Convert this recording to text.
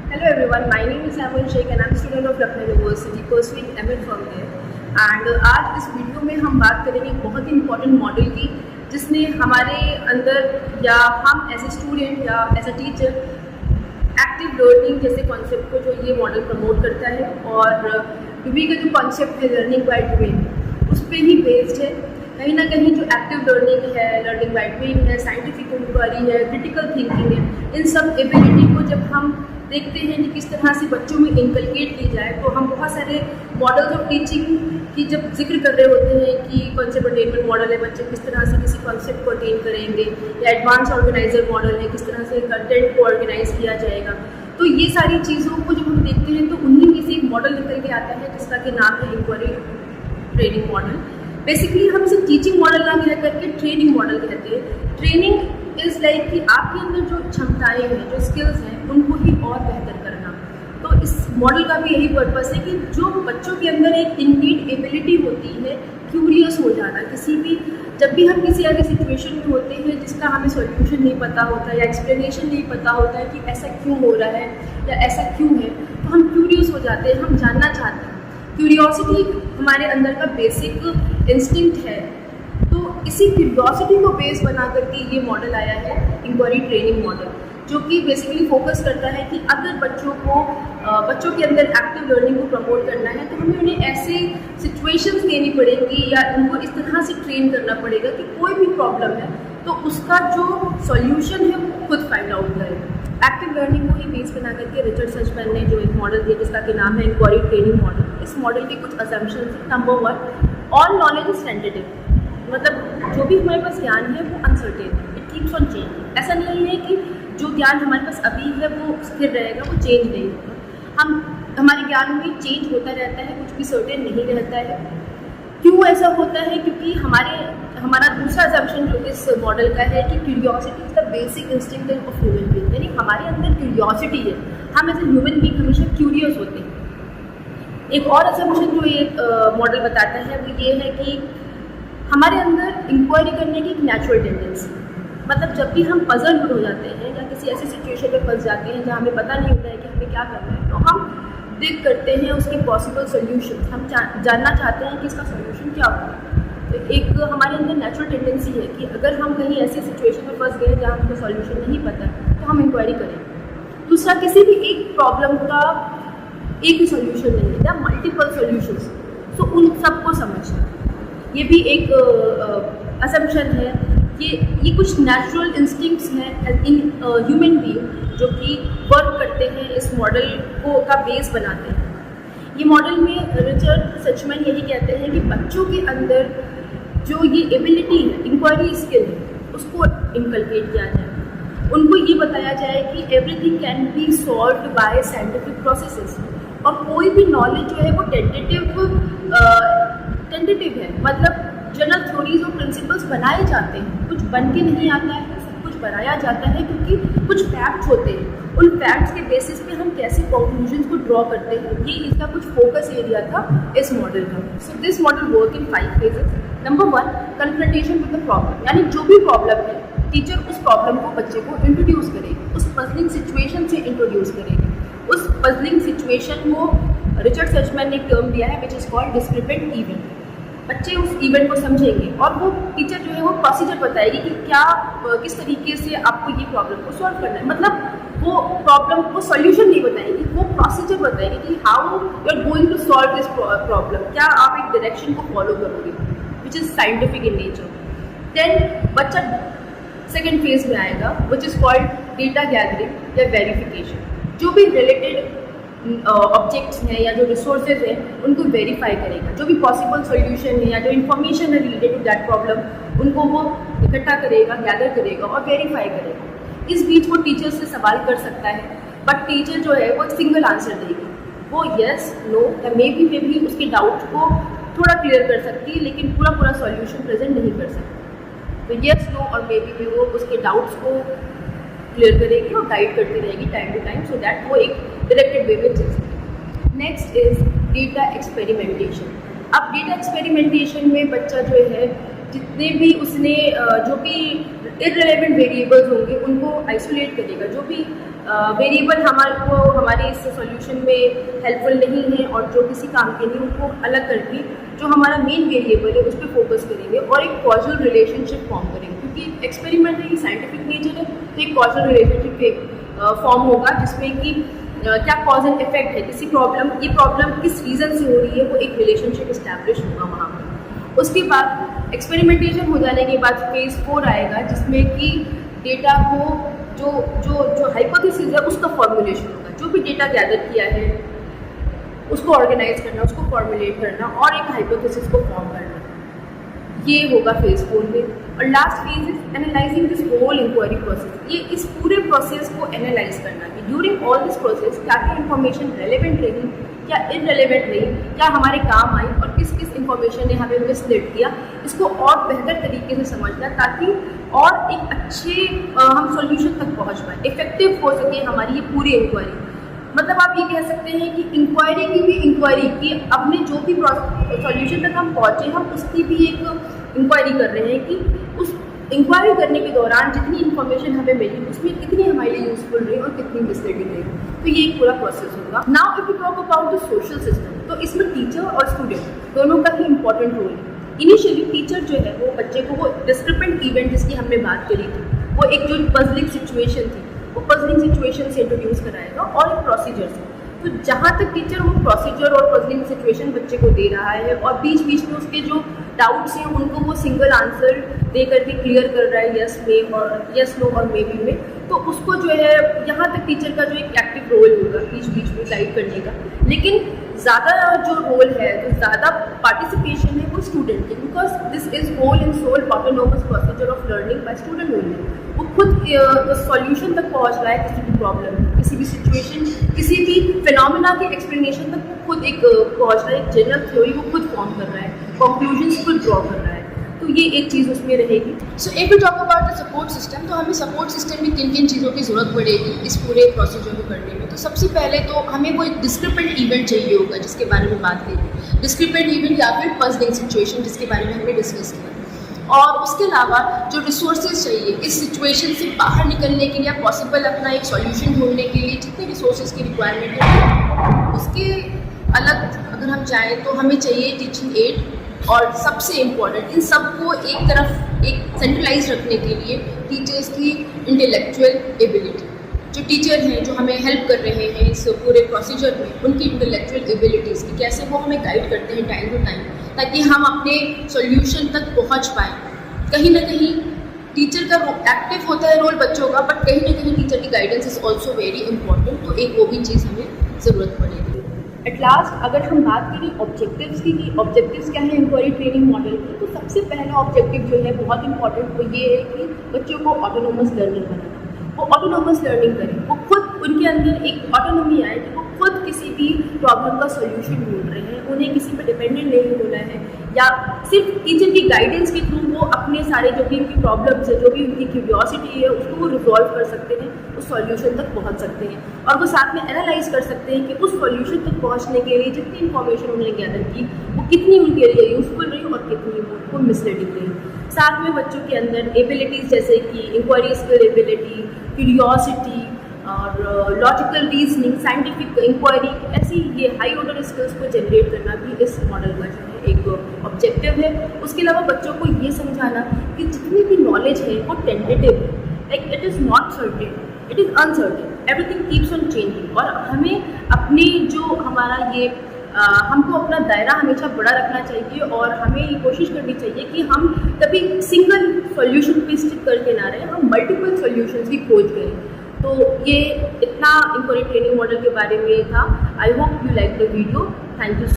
Hello everyone, my name is Amal Sheikh and I'm a student of Lucknow University pursuing ML from there. And आज इस video में हम बात करेंगे बहुत ही इम्पोर्टेंट मॉडल की, जिसने हमारे अंदर या हम एज ए स्टूडेंट या as a teacher active learning जैसे कॉन्सेप्ट को जो ये मॉडल प्रमोट करता है। और डूबी का जो कॉन्सेप्ट है लर्निंग बाय डूइंग, उस पर ही बेस्ड है। कहीं ना कहीं जो एक्टिव लर्निंग है, लर्निंग बाय डूइंग है, साइंटिफिक इंक्वायरी है, क्रिटिकल थिंकिंग है, इन सब एबिलिटी को जब हम देखते हैं कि किस तरह से बच्चों में इनकलकेट की जाए, तो हम बहुत सारे मॉडल्स ऑफ टीचिंग की जब जिक्र कर रहे होते हैं कि कॉन्सेप्ट अटेनमेंट मॉडल है, बच्चे किस तरह से किसी कॉन्सेप्ट को अटेन करेंगे, या एडवांस ऑर्गेनाइजर मॉडल है, किस तरह से कंटेंट को ऑर्गेनाइज किया जाएगा। तो ये सारी चीज़ों को जब हम देखते हैं तो उन्हीं में से एक मॉडल निकल के आता है जिसका कि नाम है इंक्वायरी ट्रेनिंग मॉडल। बेसिकली हम इसे टीचिंग मॉडल ना कह करके ट्रेनिंग मॉडल कहते हैं। ट्रेनिंग इज़ लाइक कि आपके अंदर जो क्षमताएं हैं, जो स्किल्स हैं, उनको ही और बेहतर करना। तो इस मॉडल का भी यही पर्पस है कि जो बच्चों के अंदर एक इनबील्ट एबिलिटी होती है क्यूरियस हो जाना, किसी भी जब भी हम किसी ऐसी सिचुएशन में होते हैं जिसका हमें सॉल्यूशन नहीं पता होता या एक्सप्लेनेशन नहीं पता होता है कि ऐसा क्यों हो रहा है या ऐसा क्यों है, तो हम क्यूरियस हो जाते हैं, हम जानना चाहते हैं। क्यूरियोसिटी हमारे अंदर का बेसिक इंस्टिंक्ट है। तो इसी क्यूरियोसिटी को बेस बना करके ये मॉडल आया है इंक्वायरी ट्रेनिंग मॉडल, जो कि बेसिकली फोकस करता है कि अगर बच्चों के अंदर एक्टिव लर्निंग को प्रमोट करना है तो हमें उन्हें ऐसे सिचुएशंस देनी पड़ेंगी या उनको इस तरह से ट्रेन करना पड़ेगा कि कोई भी प्रॉब्लम है तो उसका जो सॉल्यूशन है वो खुद फाइंड आउट करें। एक्टिव लर्निंग को ही बेस बना करके रिचर्ड सचमैन ने जो एक मॉडल दिया जिसका कि नाम है इंक्वायरी ट्रेनिंग मॉडल। इस मॉडल के कुछ असम्पशंस हैं। Number 1, all knowledge is tentative, मतलब जो भी हमारे पास ज्ञान है वो अनसर्टेन है, इट कीप्स ऑन चेंज। ऐसा नहीं है कि जो ज्ञान हमारे पास अभी है वो स्थिर रहेगा, वो चेंज नहीं होगा। हमारे ज्ञान में चेंज होता रहता है, कुछ भी सर्टेन नहीं रहता है। क्यों ऐसा होता है? क्योंकि हमारा दूसरा असम्पशन जो इस मॉडल का है कि curiosity is the basic instinct of human being, यानी हमारे अंदर क्यूरियोसिटी है, हम एज ए ह्यूमन बीइंग हमेशा क्यूरियस होते हैं। एक और असम्पशन जो ये मॉडल बताता है वो ये है कि हमारे अंदर इंक्वायरी करने की एक नेचुरल टेंडेंसी, मतलब जब भी हम पजल हो जाते हैं या किसी ऐसी सिचुएशन में फंस जाते हैं जहाँ हमें पता नहीं होता है कि हमें क्या करना है, तो हम डिग करते हैं उसके पॉसिबल सोल्यूशन। हम जानना चाहते हैं कि इसका सोल्यूशन क्या होगा। तो एक हमारे अंदर नेचुरल टेंडेंसी है कि अगर हम कहीं ऐसी सिचुएशन में फंस गए जहाँ हमको सोल्यूशन नहीं पता तो हम इंक्वायरी करें। दूसरा, किसी भी एक प्रॉब्लम का एक ही सोल्यूशन नहीं है या मल्टीपल सोल्यूशंस, तो उन सबको समझना, ये भी एक असम्पशन है। ये कुछ नेचुरल इंस्टिंक्ट्स हैं इन ह्यूमन बीइंग जो कि वर्क करते हैं, इस मॉडल को का बेस बनाते हैं। ये मॉडल में रिचर्ड सचमैन यही कहते हैं कि बच्चों के अंदर जो ये एबिलिटी है, इंक्वायरी स्किल है, उसको इनकलकेट किया जाए। उनको ये बताया जाए कि everything can be solved bye scientific processes, और कोई भी नॉलेज जो है वो टेंटेटिव है, मतलब जनरल थ्योरीज और प्रिंसिपल्स बनाए जाते हैं, कुछ बन के नहीं आता है, सब कुछ बनाया जाता है क्योंकि कुछ फैक्ट्स होते हैं। उन फैक्ट्स के बेसिस पे हम कैसे कंक्लूजन्स को ड्रॉ करते हैं, ये इसका कुछ फोकस एरिया था इस मॉडल का। So this model work in 5 phases. Number 1, confrontation with the problem, यानी जो भी प्रॉब्लम है टीचर उस प्रॉब्लम को बच्चे को इंट्रोड्यूस करेगी, उस पजलिंग सिचुएशन से इंट्रोड्यूस करेगी। उस पजलिंग सिचुएशन को रिचर्ड सचमैन ने एक टर्म दिया है विच इज़ कॉल्ड डिस्क्रिपेंट इवेंट। बच्चे उस इवेंट को समझेंगे और वो टीचर जो है वो प्रोसीजर बताएगी कि किस तरीके से आपको ये प्रॉब्लम को सॉल्व करना है। मतलब वो प्रॉब्लम को सॉल्यूशन नहीं बताएगी, वो प्रोसीजर बताएगी कि how you are going to solve this problem, क्या आप एक डायरेक्शन को फॉलो करोगे which is scientific in nature. Then बच्चा सेकेंड फेज में आएगा which is called data gathering या वेरिफिकेशन। जो भी रिलेटेड ऑब्जेक्ट्स हैं या जो रिसोर्सेज हैं उनको वेरीफाई करेगा, जो भी पॉसिबल सॉल्यूशन है या जो इन्फॉर्मेशन है रिलेटेड टू दैट प्रॉब्लम, उनको वो इकट्ठा करेगा, गैदर करेगा और वेरीफाई करेगा। इस बीच वो टीचर से सवाल कर सकता है, बट टीचर जो है वो एक सिंगल आंसर देगी, वो येस, नो या मे बी उसके डाउट को थोड़ा क्लियर कर सकती है, लेकिन पूरा सॉल्यूशन प्रेजेंट नहीं कर सकती। तो येस, नो और मे बी वो उसके डाउट्स को क्लियर करेगी और गाइड करती रहेगी time to time, so that वो एक डायरेक्टेड वे में चल सके। Next is data experimentation. अब डेटा एक्सपेरिमेंटेशन में बच्चा जो है जितने भी उसने जो भी इररिलेवेंट वेरिएबल्स होंगे उनको आइसोलेट करेगा, जो भी वेरिएबल हमारे इस सॉल्यूशन में हेल्पफुल नहीं है और जो किसी काम के नहीं, उनको अलग करके जो हमारा मेन वेरिएबल है उस पर फोकस करेंगे और एक कॉजल रिलेशनशिप फॉर्म करेंगे, क्योंकि एक्सपेरिमेंट है, साइंटिफिक नेचर है, तो एक कॉजल रिलेशनशिप फॉर्म होगा जिसमें कि क्या कॉज एंड इफेक्ट है, किसी ये प्रॉब्लम किस रीज़न से हो रही है, वो एक रिलेशनशिप इस्टेब्लिश होगा वहाँ पर। उसके बाद एक्सपेरिमेंटेशन हो जाने के बाद फेज़ 4 आएगा, जिसमें कि डेटा को जो हाइपोथेसिस है उसका फॉर्मुलेशन होगा। जो भी डेटा गैदर किया है उसको ऑर्गेनाइज करना, उसको फॉर्मुलेट करना और एक हाइपोथेसिस को फॉर्म करना, ये होगा फेज़ 4 में। और last phase is analysing this whole inquiry process. ये इस पूरे प्रोसेस को एनालाइज करना कि ड्यूरिंग ऑल दिस प्रोसेस क्या क्या इन्फॉर्मेशन रेलेवेंट रही, क्या इनरेलेवेंट रही, क्या हमारे काम आई और किस किस इन्फॉर्मेशन ने हमें मिसलीड किया, इसको और बेहतर तरीके से समझना ताकि और एक अच्छे हम सॉल्यूशन तक पहुंच पाए, इफेक्टिव हो सके हमारी ये पूरी इंक्वायरी। मतलब आप ये कह सकते हैं कि इंक्वायरी की भी इंक्वायरी की अपने जो भी सॉल्यूशन तक हम पहुँचे, हम उसकी भी एक इंक्वायरी कर रहे हैं कि उस इंक्वायरी करने के दौरान जितनी इन्फॉर्मेशन हमें मिली उसमें कितनी हमारे लिए यूजफुल रही और कितनी मिसलीडिंग रही। तो ये एक पूरा प्रोसेस होगा। Now if you talk about the social system, तो इसमें टीचर और स्टूडेंट दोनों का ही इंपॉर्टेंट रोल है। इनिशियली टीचर जो है वो बच्चे को वो डिस्क्रिपेंट इवेंट जिसकी हमने बात करी थी, वो एक जो पजलिंग सिचुएशन थी, वो पजलिंग सिचुएशन से इंट्रोड्यूस कराएगा और एक प्रोसीजर से। तो जहाँ तक टीचर वो प्रोसीजर और पजलिंग सिचुएशन बच्चे को दे रहा है और बीच बीच में उसके जो डाउट्स हैं उनको वो सिंगल आंसर दे करके क्लियर कर रहा है, यस में और यस नो और मे बी में, तो उसको जो है यहाँ तक टीचर का जो एक एक्टिव रोल होगा बीच बीच में गाइड करने का। लेकिन ज़्यादा जो रोल है, जो ज़्यादा पार्टिसिपेशन है वो स्टूडेंट की, because this is whole and sole autonomous procedure of learning by student only. वो खुद सॉल्यूशन तक पहुँच रहा है किसी भी प्रॉब्लम, किसी भी सिचुएशन, किसी भी फिनोमेना के एक्सप्लेनेशन तक वो खुद एक पहुँच रहा है, एक जनरल थ्योरी वो खुद फॉर्म कर रहा है, कंक्लूजन्स खुद ड्रॉ कर रहा है। तो ये एक चीज़ उसमें रहेगी। So if you talk about the support system, तो हमें सपोर्ट सिस्टम में किन किन चीज़ों की ज़रूरत पड़ेगी इस पूरे प्रोसीजर को करने में। तो सबसे पहले तो हमें वो एक डिस्क्रिपेंट इवेंट चाहिए होगा जिसके बारे में बात की, डिस्क्रिपेंट इवेंट या फिर पजलिंग सिचुएशन जिसके बारे में हमने डिस्कस किया। और उसके अलावा जो रिसोर्सेज चाहिए इस सिचुएशन से बाहर निकलने के लिए, पॉसिबल अपना एक सॉल्यूशन ढूंढने के लिए जितने रिसोर्सेज की रिक्वायरमेंट है, उसके अलग अगर हम चाहें तो हमें चाहिए टीचिंग एड। और सबसे इम्पॉर्टेंट इन सबको एक तरफ एक सेंट्रलाइज रखने के लिए टीचर्स की इंटेलेक्चुअल एबिलिटी, जो टीचर हैं जो हमें हेल्प कर रहे हैं इस पूरे प्रोसीजर में, उनकी इंटेलेक्चुअल एबिलिटीज़ की कैसे वो हमें गाइड करते हैं टाइम टू टाइम, ताकि हम अपने सॉल्यूशन तक पहुंच पाएँ। कहीं ना कहीं टीचर का एक्टिव होता है रोल बच्चों का, बट कहीं ना कहीं टीचर की guidance is also very important. तो एक वो भी चीज़ हमें ज़रूरत पड़ेगी। एट लास्ट अगर हम बात करें ऑब्जेक्टिव्स की, कि ऑब्जेक्टिव्स क्या है इंक्वायरी ट्रेनिंग मॉडल की, तो सबसे पहला ऑब्जेक्टिव जो है बहुत इंपॉर्टेंट वो ये है कि बच्चों को ऑटोनोमस लर्निंग बनाना। वो ऑटोनोमस लर्निंग करें, वो खुद उनके अंदर एक ऑटोनोमी आए कि वो खुद किसी भी प्रॉब्लम का सोल्यूशन ढूंढ रहे हैं, उन्हें किसी पर डिपेंडेंट नहीं होना है, या सिर्फ टीचर की गाइडेंस के थ्रू वो अपने सारे जो भी उनकी प्रॉब्लम्स है, जो भी उनकी क्यूरियोसिटी है, उसको वो रिजॉल्व कर सकते हैं, उस सॉल्यूशन तक पहुंच सकते हैं। और वो साथ में एनालाइज कर सकते हैं कि उस सॉल्यूशन तक पहुंचने के लिए जितनी इन्फॉर्मेशन उन्होंने गैदर की वो कितनी उनके लिए यूजफुल रही और कितनी उनको मिसलीडिंग रही। साथ में बच्चों के अंदर एबिलिटीज़ जैसे कि इंक्वायरी स्किल एबिलिटी, क्यूरियोसिटी और लॉजिकल रीजनिंग, साइंटिफिक इंक्वायरी, ऐसी ये हाई ऑर्डर स्किल्स को जनरेट करना भी इस मॉडल का जो है एक ऑब्जेक्टिव है। उसके अलावा बच्चों को ये समझाना कि जितनी भी नॉलेज है वो टेंटेटिव है, like it is not certain, it is uncertain, everything keeps on changing. और हमें अपनी जो हमारा ये हमको अपना दायरा हमेशा बड़ा रखना चाहिए और हमें ये कोशिश करनी चाहिए कि हम कभी सिंगल सॉल्यूशन पे स्टिक करके ना रहे, हम मल्टीपल सॉल्यूशंस की खोज करें। तो ये इतना इंक्वायरी ट्रेनिंग मॉडल के बारे में था। I hope you like the video. Thank you.